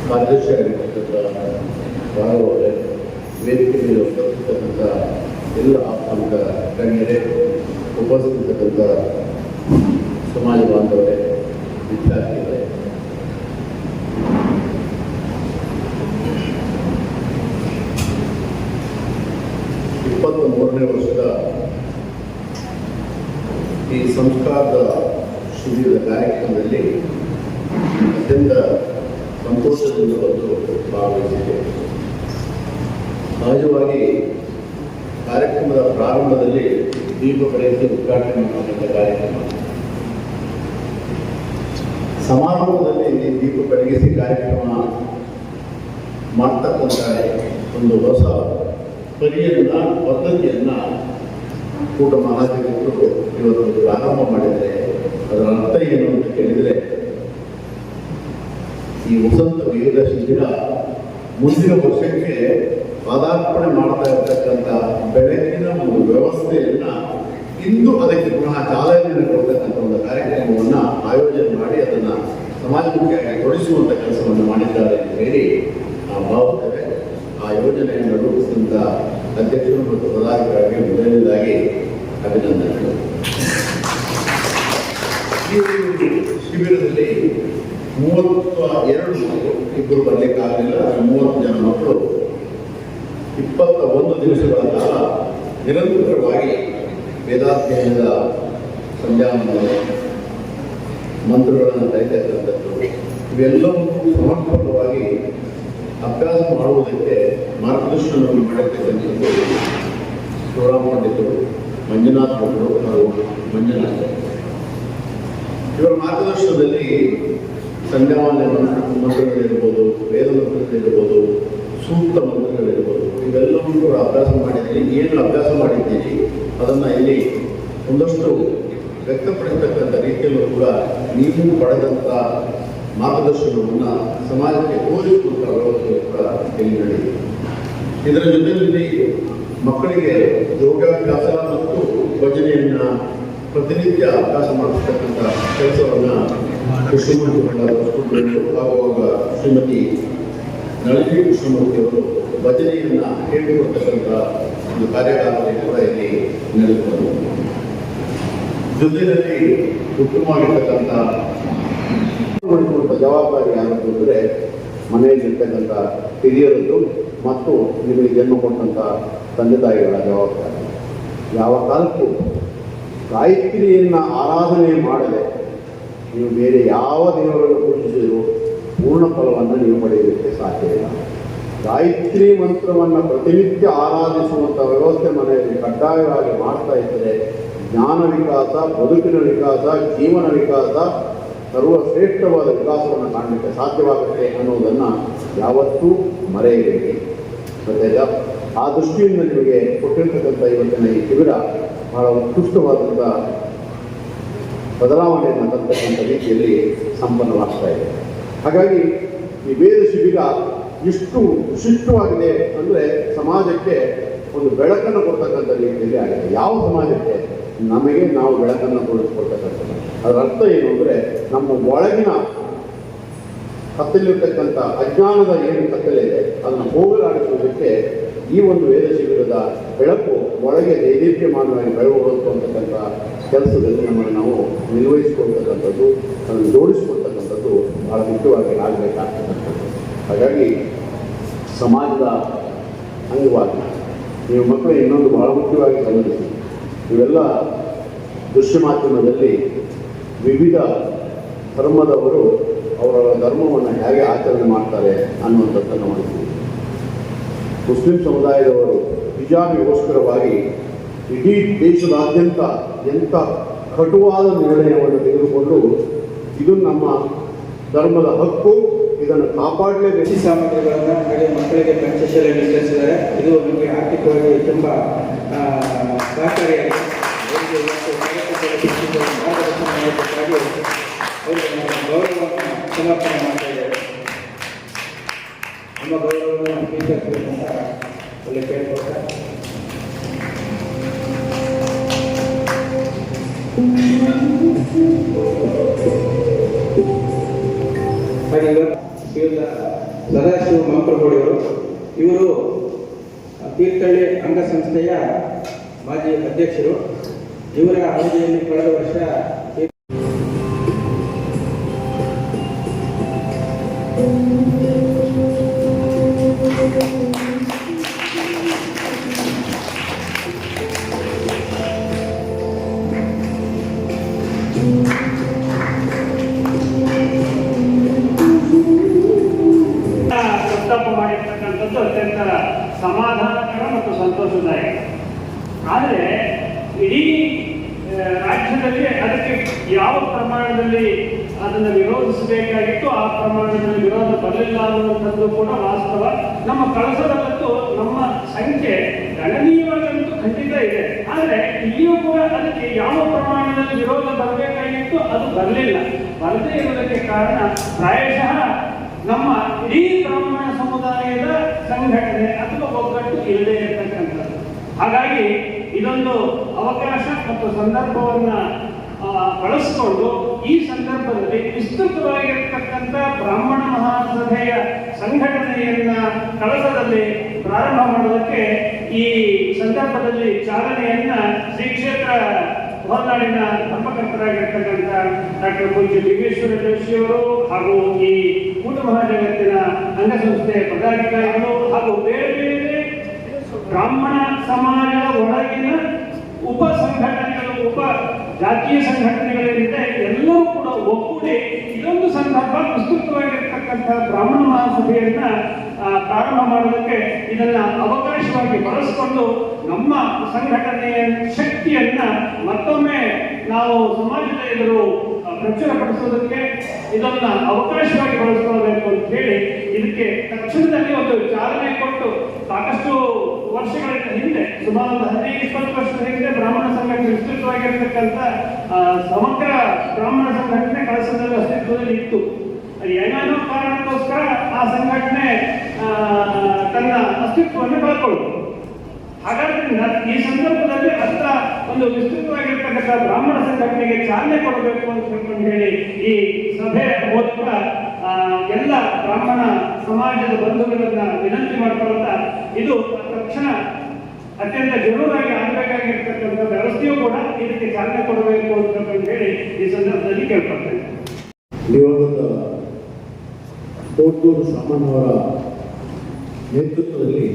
ಕಾರ್ಯದರ್ಶಿಯಾಗಿರ್ತಕ್ಕಂಥ ರಾಘವರೇ, ವೇದಿಕೆ ಮೇಲೆ ಉಪಸ್ಥಿತಕ್ಕಂಥ ಎಲ್ಲ ಆಪ್ತ ಗಣ್ಯರೇ, ಉಪಸ್ಥಿತಕ್ಕಂಥ ಸಮಾಜ ಬಾಂಧವರೇ, ವಿದ್ಯಾರ್ಥಿಗಳೇ, ಮೂರನೇ ವರ್ಷದ ಈ ಸಂಸ್ಕಾರದ ಶಿಬಿರದ ಕಾರ್ಯಕ್ರಮದಲ್ಲಿ ಅತ್ಯಂತ ಸಂತೋಷದಿಂದ ಬಂದು ಭಾಗವಹಿಸಿದೆ. ಸಹಜವಾಗಿ ಕಾರ್ಯಕ್ರಮದ ಪ್ರಾರಂಭದಲ್ಲಿ ದೀಪ ಬೆಳಗಿಸಿ ಉದ್ಘಾಟನೆ ಮಾಡಿದ ಕಾರ್ಯಕ್ರಮ, ಸಮಾರಂಭದಲ್ಲಿ ದೀಪ ಬೆಳಗಿಸಿ ಕಾರ್ಯಕ್ರಮ ಮಾಡ್ತಕ್ಕಂಥ ಒಂದು ಹೊಸ ಪರಿಯನ್ನ ಪದ್ಧತಿಯನ್ನ ಕೂಟ ಮಹಾಜಗತ್ತರು ಇವತ್ತು ಪ್ರಾರಂಭ ಮಾಡಿದರೆ ಅದರ ಅರ್ಥ ಏನು ಅಂತ ಕೇಳಿದರೆ, ಈ ವಸಂತ ವೇದ ಶಿಬಿರ ಮುಂದಿನ ವರ್ಷಕ್ಕೆ ಪಾದಾರ್ಪಣೆ ಮಾಡ್ತಾ ಇರತಕ್ಕಂಥ ಬೆಳಕಿನ ಒಂದು ವ್ಯವಸ್ಥೆಯನ್ನ ಇಂದು ಅದಕ್ಕೆ ಪುನಃ ಚಾಲನೆಯನ್ನು ಕೊಡ್ತಕ್ಕಂಥ ಒಂದು ಕಾರ್ಯಕ್ರಮವನ್ನ ಆಯೋಜನೆ ಮಾಡಿ ಅದನ್ನ ಸಮಾಜಮುಖಿಯಾಗಿ ತೊಡಗಿಸುವಂತ ಕೆಲಸವನ್ನು ಮಾಡಿದ್ದಾರೆ ಅಂತ ಹೇಳಿ ನಾವು ಭಾವಿಸ್ತೇವೆ. ಆ ಯೋಜನೆಯನ್ನು ರೂಪಿಸಿದಂಥ ಅಧ್ಯಕ್ಷರು ಮತ್ತು ಪದಾಧಿಕಾರಿಗೆ ಮೊದಲನೇದಾಗಿ ಅಭಿನಂದನೆಗಳು. ಈ ಶಿಬಿರದಲ್ಲಿ 32 ಮಕ್ಕಳು, ಇಬ್ಬರು ಬರಲಿಕ್ಕಾಗಲಿಲ್ಲ, 30 ಜನ ಮಕ್ಕಳು 21 ದಿವಸಗಳ ಕಾಲ ನಿರಂತರವಾಗಿ ವೇದಾಧ್ಯಯನದ ಸಂಧ್ಯಾವಂದನೆ ಮಂತ್ರಗಳನ್ನು ಕಲಿತಕ್ಕಂಥದ್ದು ಇವೆಲ್ಲವನ್ನೂ ಸಮರ್ಪಕವಾಗಿ ಅಭ್ಯಾಸ ಮಾಡುವುದಕ್ಕೆ ಮಾರ್ಗದರ್ಶನವನ್ನು ಮಾಡತಕ್ಕಂಥದ್ದು ಶಿವರಾಮ್ ಪಂಡಿತರು, ಮಂಜುನಾಥ್ ಭಟ್ರು ಹಾಗೂ ಮಂಜುನಾಥ್. ಇವರ ಮಾರ್ಗದರ್ಶನದಲ್ಲಿ ಸಂಧ್ಯಾವಂದನೆ ಮಂತ್ರಗಳಿರ್ಬೋದು, ವೇದ ಮಂತ್ರಗಳಿರ್ಬೋದು, ಸೂಕ್ತ ಮಂತ್ರಗಳಿರ್ಬೋದು, ಇವೆಲ್ಲವನ್ನೂ ಕೂಡ ಅಭ್ಯಾಸ ಮಾಡಿದ್ದೀನಿ. ಏನು ಅಭ್ಯಾಸ ಮಾಡಿದ್ದೀನಿ ಅದನ್ನು ಇಲ್ಲಿ ಒಂದಷ್ಟು ವ್ಯಕ್ತಪಡಿಸತಕ್ಕಂಥ ರೀತಿಯಲ್ಲೂ ಕೂಡ ನೀವು ಪಡೆದಂಥ ಮಾರ್ಗದರ್ಶನವನ್ನು ಸಮಾಜಕ್ಕೆ ತೋರಿಸುವಂಥ ವ್ಯವಸ್ಥೆ ಕೂಡ ಇಲ್ಲಿ ನಡೆದಿದೆ. ಇದರ ಜೊತೆಯಲ್ಲಿ ಮಕ್ಕಳಿಗೆ ಯೋಗಾಭ್ಯಾಸ ಮತ್ತು ಭಜನೆಯನ್ನು ಪ್ರತಿನಿತ್ಯ ಅಭ್ಯಾಸ ಮಾಡಿಸ್ತಕ್ಕಂಥ ಕೆಲಸವನ್ನು ಕೃಷ್ಣಮೂರ್ತಿ ಹಾಗೂ ಶ್ರೀಮತಿ ನಳಿನಿ ಕೃಷ್ಣಮೂರ್ತಿಯವರು ಭಜನೆಯನ್ನು ಹೇಳಿಕೊಡ್ತಕ್ಕಂಥ ಒಂದು ಕಾರ್ಯಕಾಲದಲ್ಲಿ ಕೂಡ ಇಲ್ಲಿ ನಡೆಯುತ್ತದೆ. ಜೊತೆಯಲ್ಲಿ ಉತ್ತಮವಾಗಿರ್ತಕ್ಕಂಥ ಜವಾಬ್ದಾರಿ ಯಾರದ್ದು ಅಂದರೆ ಮನೆಯಲ್ಲಿರ್ತಕ್ಕಂಥ ಹಿರಿಯರದ್ದು ಮತ್ತು ನಿಮಗೆ ಜನ್ಮ ಕೊಟ್ಟಂಥ ತಂದೆ ತಾಯಿಗಳ ಜವಾಬ್ದಾರಿ. ಯಾವ ಕಾಲಕ್ಕೂ ಗಾಯತ್ರಿಯನ್ನು ಆರಾಧನೆ ಮಾಡದೆ ನೀವು ಬೇರೆ ಯಾವ ದೇವರನ್ನು ಪೂಜಿಸಿದರೂ ಪೂರ್ಣ ಫಲವನ್ನು ನೀವು ಪಡೆಯಲಿಕ್ಕೆ ಸಾಧ್ಯ ಇಲ್ಲ. ಗಾಯತ್ರಿ ಮಂತ್ರವನ್ನು ಪ್ರತಿನಿತ್ಯ ಆರಾಧಿಸುವಂಥ ವ್ಯವಸ್ಥೆ ಮನೆಯಲ್ಲಿ ಕಡ್ಡಾಯವಾಗಿ ಮಾಡ್ತಾ ಇದ್ದರೆ ಜ್ಞಾನ ವಿಕಾಸ, ಬದುಕಿನ ವಿಕಾಸ, ಜೀವನ ವಿಕಾಸ, ಸರ್ವಶ್ರೇಷ್ಠವಾದ ವಿಕಾಸವನ್ನು ಕಾಣಲಿಕ್ಕೆ ಸಾಧ್ಯವಾಗುತ್ತೆ ಅನ್ನೋದನ್ನು ಯಾವತ್ತೂ ಮರೆಯಬೇಡಿ. ಮತ್ತು ಆ ದೃಷ್ಟಿಯಿಂದ ನಿಮಗೆ ಕೊಟ್ಟಿರ್ತಕ್ಕಂಥ ಇವತ್ತಿನ ಈ ಶಿಬಿರ ಬಹಳ ಉತ್ಕೃಷ್ಟವಾದಂಥ ಬದಲಾವಣೆಯನ್ನು ತರ್ತಕ್ಕಂಥ ರೀತಿಯಲ್ಲಿ ಸಂಪನ್ನವಾಗ್ತಾ ಇದೆ. ಹಾಗಾಗಿ ಈ ವೇದ ಶಿಬಿರ ಎಷ್ಟು ಶಿಷ್ಟವಾಗಿದೆ ಅಂದರೆ ಸಮಾಜಕ್ಕೆ ಒಂದು ಬೆಳಕನ್ನು ಕೊಡ್ತಕ್ಕಂಥ ರೀತಿಯಲ್ಲಿ ಆಗಿದೆ. ಯಾವ ಸಮಾಜಕ್ಕೆ? ನಮಗೆ ನಾವು ಬೆಳಕನ್ನು ತೋರಿಸ್ಕೊಡ್ತಕ್ಕಂಥದ್ದು. ಅದರ ಅರ್ಥ ಏನು ಅಂದರೆ ನಮ್ಮ ಒಳಗಿನ ಕತ್ತಲಿರ್ತಕ್ಕಂಥ ಅಜ್ಞಾನದ ಏನು ಕತ್ತಲೆ ಇದೆ ಅದನ್ನು ಹೋಗಲಾಡಿಸುವುದಕ್ಕೆ ಈ ಒಂದು ವೇದ ಶಿಬಿರದ ಬೆಳಕು ಒಳಗೆ ದೈದೀಪ್ಯಮಾನವಾಗಿ ಬೆಳಗುವುದು ಅಂತಕ್ಕಂಥ ಕೆಲಸದಲ್ಲಿ ನಮ್ಮನ್ನು ನಾವು ನಿರ್ವಹಿಸಿಕೊಳ್ತಕ್ಕಂಥದ್ದು, ಅದನ್ನು ಜೋಡಿಸಿಕೊಳ್ತಕ್ಕಂಥದ್ದು ಬಹಳ ಮುಖ್ಯವಾಗಿ ಆಗಬೇಕಾಗ್ತಕ್ಕಂಥದ್ದು. ಹಾಗಾಗಿ ಸಮಾಜದ ಅಂಗವಾಗಿ ನೀವು ಮಕ್ಕಳು ಇನ್ನೊಂದು ಬಹಳ ಮುಖ್ಯವಾಗಿ ಗಮನಿಸಿ, ಇವೆಲ್ಲ ದೃಶ್ಯ ಮಾಧ್ಯಮದಲ್ಲಿ ವಿವಿಧ ಧರ್ಮದವರು ಅವರ ಧರ್ಮವನ್ನು ಹೇಗೆ ಆಚರಣೆ ಮಾಡ್ತಾರೆ ಅನ್ನುವಂಥದ್ದನ್ನು ನೋಡ್ತೀವಿ. ಮುಸ್ಲಿಂ ಸಮುದಾಯದವರು ಹಿಜಾಬಿಗೋಸ್ಕರವಾಗಿ ಇಡೀ ದೇಶದಾದ್ಯಂತ ಎಂಥ ಕಟುವಾದ ನಿರ್ಣಯವನ್ನು ತೆಗೆದುಕೊಂಡು ಇದು ನಮ್ಮ ಧರ್ಮದ ಹಕ್ಕು, ಇದನ್ನು ಕಾಪಾಡಲೇಬೇಕು. ಕೃಷಿ ಸಾಮಗ್ರಿಗಳನ್ನು ಹಾಗೆ ಮಕ್ಕಳಿಗೆ ಪಂಚಶಾಲೆ ವಿತರಿಸಿದ್ದಾರೆ. ಇದು ನಮಗೆ ಆರ್ಥಿಕವಾಗಿ ತುಂಬ ಸಹಕಾರಿಯಾಗಿದೆ. ಅವರಿಗೆ ಮಾರ್ಗದರ್ಶನ ಮಾಡಬೇಕಾಗಿ ಅವರಿಗೆ ನಮ್ಮ ಗೌರವವನ್ನು ಸಮರ್ಪಣೆ ಮಾಡ್ತಾ ಇದ್ದೇವೆ. ನಮ್ಮ ಗೌರವವನ್ನು ಸ್ವೀಕರಿಸಬೇಕಂತ ಅಲ್ಲಿ ಕೇಳ್ಕೊಳ್ತಾರೆ. ಹಾಗೆ ಇವತ್ತು ಸದಾಶಿವ ಮಂತ್ರಗೋಡಿಯವರು, ಇವರು ತೀರ್ಥಹಳ್ಳಿ ಅಂಗಸಂಸ್ಥೆಯ ಮಾಜಿ ಅಧ್ಯಕ್ಷರು. ಇವರ ಅವಧಿಯಲ್ಲಿ ಕಳೆದ ವರ್ಷ ಪ್ರಸ್ತಾಪ ಮಾಡಿರ್ತಕ್ಕಂಥದ್ದು ಅತ್ಯಂತ ಸಮಾಧಾನಕರ ಮತ್ತು ಸಂತೋಷದಾಯಕ. ಆದರೆ ಇಡೀ ರಾಜ್ಯದಲ್ಲಿ ಅದಕ್ಕೆ ಯಾವ ಪ್ರಮಾಣದಲ್ಲಿ ಅದನ್ನು ವಿರೋಧಿಸಬೇಕಾಗಿತ್ತು ಆ ಪ್ರಮಾಣದಲ್ಲಿ ವಿರೋಧ ಬರಲಿಲ್ಲ ಅನ್ನುವಂಥದ್ದು ಕೂಡ ವಾಸ್ತವ. ನಮ್ಮ ಕಳಸದಲ್ಲಂತೂ ನಮ್ಮ ಸಂಖ್ಯೆ ಗಣನೀಯವಾಗಂತೂ ಖಂಡಿತ ಇದೆ. ಆದರೆ ಇಲ್ಲಿಯೂ ಕೂಡ ಅದಕ್ಕೆ ಯಾವ ಪ್ರಮಾಣದಲ್ಲಿ ವಿರೋಧ ಬರಬೇಕಾಗಿತ್ತು ಅದು ಬರಲಿಲ್ಲ. ಬರದೇ ಇರುವುದಕ್ಕೆ ಕಾರಣ ಪ್ರಾಯಶಃ ನಮ್ಮ ಇಡೀ ಬ್ರಾಹ್ಮಣ ಸಮುದಾಯದ ಸಂಘಟನೆ ಅಥವಾ ಒಗ್ಗಟ್ಟು ಇಲ್ಲದೇ ಇರತಕ್ಕಂಥದ್ದು. ಹಾಗಾಗಿ ಇದೊಂದು ಅವಕಾಶ ಮತ್ತು ಸಂದರ್ಭವನ್ನು ಬಳಸಿಕೊಂಡು ಈ ಸಂದರ್ಭದಲ್ಲಿ ವಿಸ್ತೃತವಾಗಿರ್ತಕ್ಕಂಥ ಬ್ರಾಹ್ಮಣ ಮಹಾಸಭೆಯ ಸಂಘಟನೆಯನ್ನ ಕಳಸದಲ್ಲಿ ಪ್ರಾರಂಭ ಮಾಡುವುದಕ್ಕೆ ಈ ಸಂದರ್ಭದಲ್ಲಿ ಚಾಲನೆಯನ್ನ ಶ್ರೀ ಕ್ಷೇತ್ರ ಹೊರನಾಡಿನ ಧರ್ಮಕರ್ತರಾಗಿರ್ತಕ್ಕಂಥ ಡಾಕ್ಟರ್ ಪೂಜ್ಯ ದಿವ್ಯೇಶ್ವರ ಜೋಶಿಯವರು ಹಾಗೂ ಈ ಕೂಟ ಮಹಾಜಗತ್ತಿನ ಅಂಗಸಂಸ್ಥೆಯ ಪದಾಧಿಕಾರಿಗಳು ಹಾಗೂ ಬೇರೆ ಬೇರೆ ಬ್ರಾಹ್ಮಣ ಸಮಾಜದ ಒಳಗಿನ ಉಪ ಸಂಘಟನೆಗಳು, ಉಪ ಜಾತೀಯ ಸಂಘಟನೆಗಳೇನಿದೆ ಎಲ್ಲರೂ ಕೂಡ ಒಗ್ಗೂಡಿ ಇದೊಂದು ಸಂದರ್ಭ ವಿಸ್ತೃತವಾಗಿರ್ತಕ್ಕಂಥ ಬ್ರಾಹ್ಮಣ ಮಹಾಸಭೆಯನ್ನ ಪ್ರಾರಂಭ ಮಾಡೋದಕ್ಕೆ ಇದನ್ನ ಅವಕಾಶವಾಗಿ ಬಳಸಿಕೊಂಡು ನಮ್ಮ ಸಂಘಟನೆಯ ಶಕ್ತಿಯನ್ನ ಮತ್ತೊಮ್ಮೆ ನಾವು ಸಮಾಜದ ಎದುರು ಪ್ರಚುರಪಡಿಸೋದಕ್ಕೆ ಇದನ್ನ ಅವಕಾಶವಾಗಿ ಬಳಸ್ಕೊಳ್ಬೇಕು ಅಂತ ಹೇಳಿ ಇದಕ್ಕೆ ತಕ್ಷಣದಲ್ಲಿ ಒಂದು ಚಾಲನೆ ಕೊಟ್ಟು ಸಾಕಷ್ಟು ವರ್ಷಗಳ ಹಿಂದೆ, ಸುಮಾರು 15-20 ವರ್ಷದ ಹಿಂದೆ ಬ್ರಾಹ್ಮಣ ಸಂಘಟನೆ ವಿಸ್ತೃತವಾಗಿರ್ತಕ್ಕಂಥ ಸಮಗ್ರ ಬ್ರಾಹ್ಮಣ ಸಂಘಟನೆ ಕಳಸದಲ್ಲಿ ಅಸ್ತಿತ್ವದಲ್ಲಿ ಇತ್ತು. ಏನೇನೋ ಕಾರಣಕ್ಕೋಸ್ಕರ ಆ ಸಂಘಟನೆ ತನ್ನ ಅಸ್ತಿತ್ವವನ್ನು ಕಳ್ಕೊಳ್ಳುತ್ತೆ. ಹಾಗಾದ್ರಿಂದ ಈ ಸಂದರ್ಭದಲ್ಲಿ ಅಂತ ಒಂದು ವಿಸ್ತೃತವಾಗಿರ್ತಕ್ಕಂಥ ಬ್ರಾಹ್ಮಣ ಸಂಘಟನೆಗೆ ಚಾಲನೆ ಕೊಡಬೇಕು ಅಂತ ಹೇಳ್ಕೊಂಡು ಹೇಳಿ ಈ ಸಭೆ ಮೂಲಕ ಎಲ್ಲ ಬ್ರಾಹ್ಮಣ ಸಮಾಜದ ಬಂಧುಗಳನ್ನ ವಿನಂತಿ ಮಾಡ್ಕೊಳ್ತಾ ಇದು ತಕ್ಷಣ ಅತ್ಯಂತ ಜರೂರಾಗಿ ಆಗಬೇಕಾಗಿರ್ತಕ್ಕಂಥ ವ್ಯವಸ್ಥೆಯೂ ಕೂಡ ಇದಕ್ಕೆ ಚಾಲನೆ ಕೊಡಬೇಕು ಅಂತ ಹೇಳಿ ಈ ಸಂದರ್ಭದಲ್ಲಿ ಕೇಳ್ಕೊಳ್ತೇನೆ. ದಿವಂಗತ ತೋಟೂರು ಸಾಮಾನ್ಯವರ ನೇತೃತ್ವದಲ್ಲಿ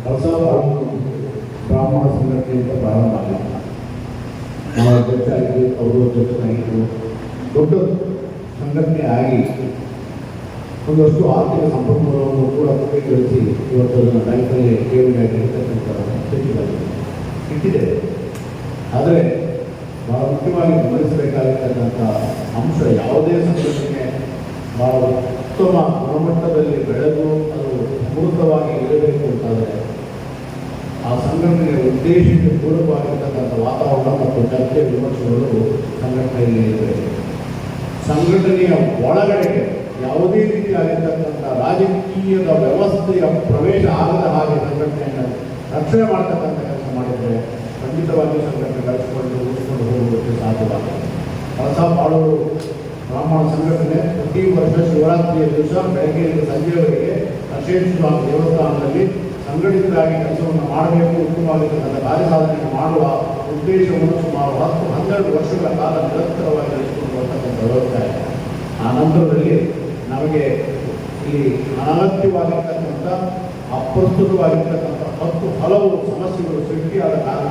ಹೊಸ ಬ್ರಾಹ್ಮಣ ಸಂಘಟನೆಯಿಂದ ಪ್ರಾರಂಭ ಆಗಿದೆ. ನಾವು ಅಧ್ಯಕ್ಷ ಆಗಿದ್ದು, ಅವರು ಅಧ್ಯಕ್ಷರಾಗಿದ್ದರು. ದೊಡ್ಡ ಸಂಘಟನೆ ಆಗಿ ಒಂದಷ್ಟು ಆರ್ಥಿಕ ಸಂಪನ್ಮೂಲವನ್ನು ಕೂಡ ಕ್ರೋಢೀಕರಿಸಿ ಇವತ್ತು ಅದನ್ನು ಬ್ಯಾಂಕಲ್ಲಿ ಠೇವಣಿಯಾಗಿ ಇರ್ತಕ್ಕಂಥ ಸ್ಥಿತಿಯಲ್ಲಿ ಇಟ್ಟಿದೆ. ಆದರೆ ಬಹಳ ಮುಖ್ಯವಾಗಿ ಗಮನಿಸಬೇಕಾಗಿರ್ತಕ್ಕಂಥ ಅಂಶ, ಯಾವುದೇ ಸಂಘಟನೆ ಬಹಳ ಉತ್ತಮ ಗುಣಮಟ್ಟದಲ್ಲಿ ಬೆಳೆದು ಅದು ಸಮೃದ್ಧವಾಗಿ ಇರಬೇಕು ಅಂತಾದರೆ ಆ ಸಂಘಟನೆಯ ಉದ್ದೇಶಕ್ಕೆ ಪೂರಕವಾಗಿರ್ತಕ್ಕಂಥ ವಾತಾವರಣ ಮತ್ತು ಚರ್ಚೆ ವಿಮರ್ಶೆಗಳು ಸಂಘಟನೆಯಲ್ಲಿ ಇರಬೇಕು. ಸಂಘಟನೆಯ ಒಳಗಡೆ ಯಾವುದೇ ರೀತಿಯಾಗಿರ್ತಕ್ಕಂಥ ರಾಜಕೀಯದ ವ್ಯವಸ್ಥೆಯ ಪ್ರವೇಶ ಆಗದ ಹಾಗೆ ಸಂಘಟನೆಯನ್ನು ರಕ್ಷಣೆ ಮಾಡ್ತಕ್ಕಂಥ ಕೆಲಸ ಮಾಡಿದರೆ ಖಂಡಿತವಾಗಿಯೂ ಸಂಘಟನೆ ಬೆಳೆಸಿಕೊಂಡು ಉಳಿಸಿಕೊಂಡು ಹೋಗುವುದಕ್ಕೆ ಸಾಧ್ಯವಾಗಿದೆ. ಹೊಸ ಬಾಳೂರು ಬ್ರಾಹ್ಮಣ ಸಂಘಟನೆ ಪ್ರತಿ ವರ್ಷ ಶಿವರಾತ್ರಿಯ ದಿವಸ ಬೆಳಗ್ಗೆಯಿಂದ ಸಂಜೆಯವರೆಗೆ ಅಶೇಷ ದೇವಸ್ಥಾನದಲ್ಲಿ ಸಂಘಟಿತರಾಗಿ ಕೆಲಸವನ್ನು ಮಾಡಬೇಕು, ಉತ್ತಮವಾಗಿರ್ತಕ್ಕಂಥ ಕಾರ್ಯಸಾಧನೆಯನ್ನು ಮಾಡುವ ಉದ್ದೇಶವನ್ನು ಸುಮಾರು 10-12 ವರ್ಷಗಳ ಕಾಲ ನಿರಂತರವಾಗಿ ನಡೆಸಿಕೊಂಡು ಬರ್ತಕ್ಕಂಥ ವ್ಯವಸ್ಥೆ. ಆ ನಂತರದಲ್ಲಿ ನಮಗೆ ಇಲ್ಲಿ ಅನಗತ್ಯವಾಗಿರ್ತಕ್ಕಂಥ ಅಪ್ರಸ್ತುತವಾಗಿರ್ತಕ್ಕಂಥ ಹಲವು ಸಮಸ್ಯೆಗಳು ಸೃಷ್ಟಿಯಾದ ಕಾರಣ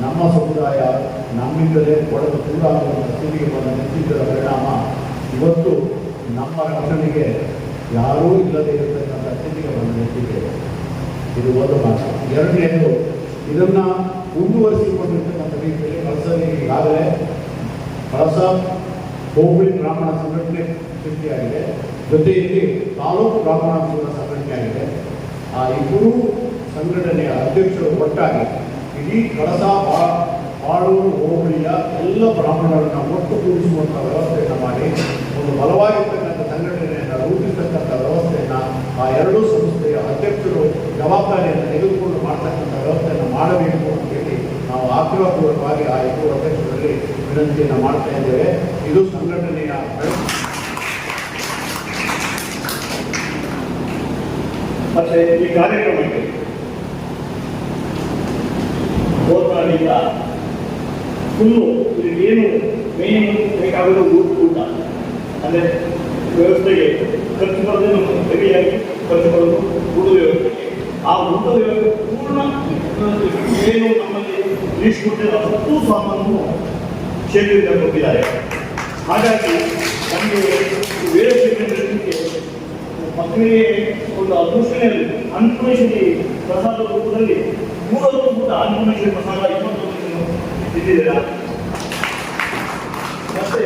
ನಮ್ಮ ಸಮುದಾಯ ನಮ್ಮಿಂದಲೇ ಒಡೆದು ದೂರಾಗುವಂಥ ಸ್ಥಿತಿಗೆ ಬಂದ ನಿಂತಿದ್ದರ ಪರಿಣಾಮ ಇವತ್ತು ನಮ್ಮ ರಕ್ಷಣೆಗೆ ಯಾರೂ ಇಲ್ಲದೆ ಇರತಕ್ಕಂಥ ಸ್ಥಿತಿಗೆ ಬಂದ ನಿಂತಿದೆ. ಇದು ಒಂದು ಮಾತು. ಎರಡನೇದು, ಇದನ್ನು ಮುಂದುವರಿಸಿಕೊಂಡಿರ್ತಕ್ಕಂಥ ರೀತಿಯಲ್ಲಿ ಕಳಸಲ್ಲಿ ಈಗಾಗಲೇ ಕಳಸ ಹೋಬಳಿ ಬ್ರಾಹ್ಮಣ ಸಂಘಟನೆ ಸೃಷ್ಟಿಯಾಗಿದೆ, ಜೊತೆಯಲ್ಲಿ ತಾಲೂಕು ಬ್ರಾಹ್ಮಣ ಸಂಘಟನೆ ಆಗಿದೆ. ಆ ಇಬ್ಬರೂ ಸಂಘಟನೆಯ ಅಧ್ಯಕ್ಷರು ಒಟ್ಟಾಗಿ ಇಡೀ ಕಳಸ ಬಾಳೂರು ಹೋಬಳಿಯ ಎಲ್ಲ ಬ್ರಾಹ್ಮಣರನ್ನು ಒಟ್ಟುಗೂಡಿಸುವಂಥ ವ್ಯವಸ್ಥೆಯನ್ನು ಮಾಡಿ ಒಂದು ಬಲವಾಗಿರ್ತಕ್ಕಂಥ ಸಂಘಟನೆಯನ್ನು ರೂಪಿಸತಕ್ಕಂಥ ವ್ಯವಸ್ಥೆಯನ್ನು ಆ ಎರಡೂ ಸಂಸ್ಥೆಯ ಅಧ್ಯಕ್ಷರು ಜವಾಬ್ದಾರಿಯನ್ನು ತೆಗೆದುಕೊಂಡು ಮಾಡ್ತಕ್ಕಂಥ ವ್ಯವಸ್ಥೆಯನ್ನು ಮಾಡಬೇಕು ಅಂತೇಳಿ ನಾವು ಆಗ್ರಹಪೂರ್ವಕವಾಗಿ ಆ ಇಬ್ಬರು ಅಧ್ಯಕ್ಷರಲ್ಲಿ ವಿನಂತಿಯನ್ನು ಮಾಡ್ತಾ ಇದ್ದೇವೆ. ಇದು ಸಂಘಟನೆಯ ಮತ್ತೆ ಈ ಕಾರ್ಯಕ್ರಮಕ್ಕೆ ಹೋರಾಟದಿಂದ ಫುಲ್ಲು ಏನು ಮೇನ್ ಬೇಕಾಗೋದು ಊಟ, ಅಂದರೆ ವ್ಯವಸ್ಥೆಗೆ ಖರ್ಚು ಬರೋದನ್ನು ಸರಿಯಾಗಿ ಖರ್ಚು ಬರೋದು ಊಟದ ವ್ಯವಸ್ಥೆಗೆ. ಆ ಊಟದ ವ್ಯವಸ್ಥೆ ಪೂರ್ಣ ಏನು ನಮ್ಮಲ್ಲಿ ಲೀಸ್ಟ್ ಕೊಟ್ಟಿರೋ ಅಷ್ಟು ಸಾಮಾನು ಕ್ಷೇತ್ರದಿಂದ ಕೊಟ್ಟಿದ್ದಾರೆ. ಹಾಗಾಗಿ ನಮಗೆ ಬೇರೆ ಕ್ಷೇತ್ರಕ್ಕೆ ಮಕ್ಕಳಿಗೆ ಒಂದು ಅದೃಷ್ಟದಲ್ಲಿ ಅನ್ನಪೂರ್ಣೇಶ್ವರಿ ಪ್ರಸಾದದ ರೂಪದಲ್ಲಿ 3 ಊಟ ಅನ್ನಪೂರ್ಣೇಶ್ವರಿ ಪ್ರಸಾದ 21 ಇದ್ದಿದ್ದೀರ. ಮತ್ತೆ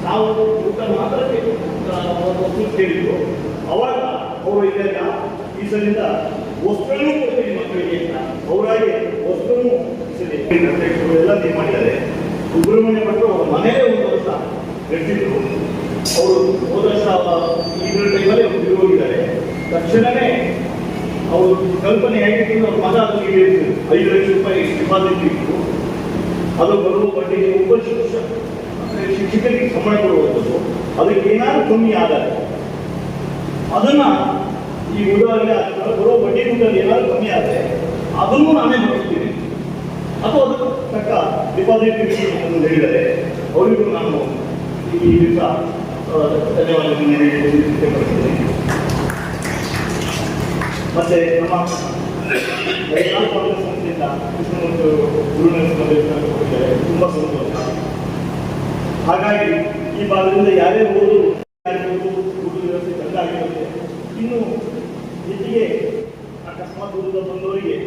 ನಾವು ಊಟ ಮಾತ್ರ ಕೇಳಿದ್ರು. ಅವಾಗ ಅವರು ಇದೆಲ್ಲ ಈ ಸಲಿಂದ ವಸ್ತ್ರನೂ ಕೊಡ್ತೀವಿ ಮಕ್ಕಳಿಗೆ ಅಂತ ಅವರಾಗಿ ವಸ್ತ್ರನೂ ಎಲ್ಲ ತೀರ್ಮಾನ ಮಾಡಿದ್ದಾರೆ. ಸುಬ್ರಹ್ಮಣ್ಯ ಭಟ್ರು ಅವ್ರ ಮನೆಯೇ 1 ವರ್ಷ ನಡೆಸಿದ್ರು. ಅವರು ಹೋದ ವರ್ಷ ಇದರ ಟೈಮಲ್ಲಿ ಅವರು ತಿರುಗೋಗಿದ್ದಾರೆ. ತಕ್ಷಣವೇ ಅವರು ಕಲ್ಪನೆ ಆಗಿತ್ತು, ಅವ್ರ ಮಗ ಅದಕ್ಕೆ 5 ಲಕ್ಷ ರೂಪಾಯಿ ಡಿಪಾಸಿಟ್ ಇತ್ತು. ಅದು ಬರುವ ಬಡ್ಡಿಗೆ ಒಬ್ಬ ಶಿಕ್ಷಕರಿಗೆ ಸಂಬಳ ಕೊಡುವಂಥದ್ದು. ಅದಕ್ಕೆ ಏನಾದರೂ ಕಮ್ಮಿ ಆದರೆ ಅದನ್ನ ಈ ಉದಾಹರಣೆ ಬರುವ ಬಡ್ಡಿ ದುಡ್ಡಲ್ಲಿ ಏನಾದರೂ ಕಮ್ಮಿ ಆದರೆ ಅದನ್ನು ನಾನೇ ನೋಡ್ತೀನಿ ಅಥವಾ ಅದಕ್ಕೆ ತಕ್ಕ ಡಿಪಾಸಿಟ್ ಅಂತ ಹೇಳಿದ್ದಾರೆ. ಅವರಿಗೂ ನಾನು ಈ ದಿವಸ ಧನ್ಯವಾದಗಳನ್ನು ಹೇಳಲಿಕ್ಕೆ. ಮತ್ತೆ ನಮ್ಮ ಕಾಂಗ್ರೆಸ್ ಸಂಸ್ಥೆಯಿಂದ ಕೃಷ್ಣಮೂರ್ತಿ ಗುರುನರಸಿಂಹ ಕೊಟ್ಟಿದ್ದಾರೆ, ತುಂಬ ಸಂತೋಷ. ಹಾಗಾಗಿ ಈ ಭಾಗದಿಂದ ಯಾರೇ ಹೋದರೂ ಊಟದ ವ್ಯವಸ್ಥೆ ಚೆನ್ನಾಗಿರುತ್ತೆ. ಇನ್ನು ಹೆಚ್ಚಿಗೆ ಅಕಸ್ಮಾತ್ ದೂರದ ಬಂದವರಿಗೆ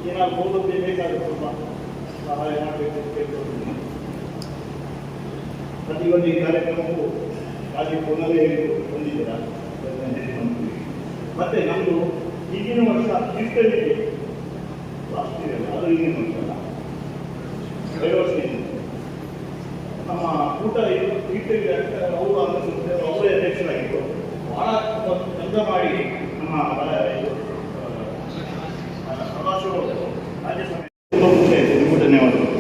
ಏನಾದ್ರು ಹೋಗೋದೇ ಬೇಕಾಗುತ್ತೆ, ಸ್ವಲ್ಪ ಸಹಾಯ ಮಾಡಬೇಕು ಅಂತ ಕೇಳ್ಕೊಳ್ತೀನಿ. ಪ್ರತಿಯೊಂದು ಈ ಕಾರ್ಯಕ್ರಮಕ್ಕೂ ರಾಜ್ಯ ಫೋನಲ್ಲೇ ಹೊಂದಿದ್ದೀರಾ. ಮತ್ತೆ ನಮ್ಮದು ಈಗಿನ ವರ್ಷ ತೀರ್ಥಹಳ್ಳಿಗೆ ಲಾಸ್ಟ್ ಇಯರ್, ಅದು ಈಗಿನ ವರ್ಷ ಅಲ್ಲ, 2 ವರ್ಷದಿಂದ ನಮ್ಮ ಊಟ ತೀರ್ಥಹಳ್ಳಿ ಅವರು ಅವರೇ ಅಧ್ಯಕ್ಷರಾಗಿತ್ತು. ಬಹಳ ಚಂದ ಮಾಡಿ ನಮ್ಮ ಸದಾಶಿವ ರಾಜ್ಯಸಭೆ ನಿಮಗೂ ಧನ್ಯವಾದಗಳು.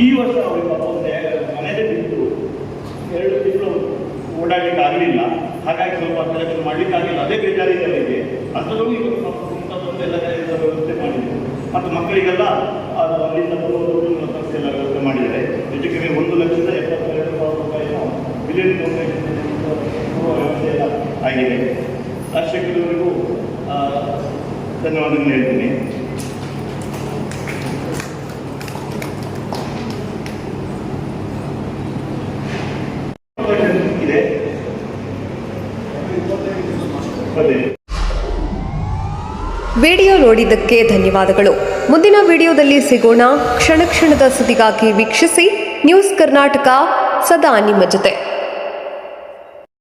ಈ ವರ್ಷ ಅವರಿಗೆ ಮನೆಯಲ್ಲೇ ಬಿಟ್ಟು 2 ತಿಂಗಳು ಹಾಗಾಗಿ ಸ್ವಲ್ಪ ಕಲೆಕ್ಷನ್ ಮಾಡಲಿಕ್ಕಾಗಿಲ್ಲ, ಅದೇ ಬೇಜಾರಿದೆ ಅವರಿಗೆ. ಅಂಥದ್ದೊಂದು ಇಂಥದ್ದೊಂದೆಲ್ಲ ವ್ಯವಸ್ಥೆ ಮಾಡಿದ್ರು. ಮತ್ತು ಮಕ್ಕಳಿಗೆಲ್ಲ ಅದು ಅಲ್ಲಿಂದ ಬರುವುದು ವ್ಯವಸ್ಥೆ ಎಲ್ಲ ವ್ಯವಸ್ಥೆ ಮಾಡಿದ್ದಾರೆ. ಜೊತೆಗೆ 1,72,000 ರೂಪಾಯಿಯನ್ನು ವಿಲೇಜ್ ಫೌಂಡೇಶನ್ ವ್ಯವಸ್ಥೆ ಎಲ್ಲ ಆಗಿದೆ. ರಾಜಶೇಖರವರಿಗೂ ಧನ್ಯವಾದಗಳು ಹೇಳ್ತೀನಿ. ಇದೆ ವಿಡಿಯೋ ನೋಡಿದ್ದಕ್ಕೆ ಧನ್ಯವಾದಗಳು. ಮುಂದಿನ ವಿಡಿಯೋದಲ್ಲಿ ಸಿಗೋಣ. ಕ್ಷಣ ಕ್ಷಣದ ಸುದ್ದಿಗಾಗಿ ವೀಕ್ಷಿಸಿ ನ್ಯೂಸ್ ಕರ್ನಾಟಕ, ಸದಾ ನಿಮ್ಮ ಜೊತೆ.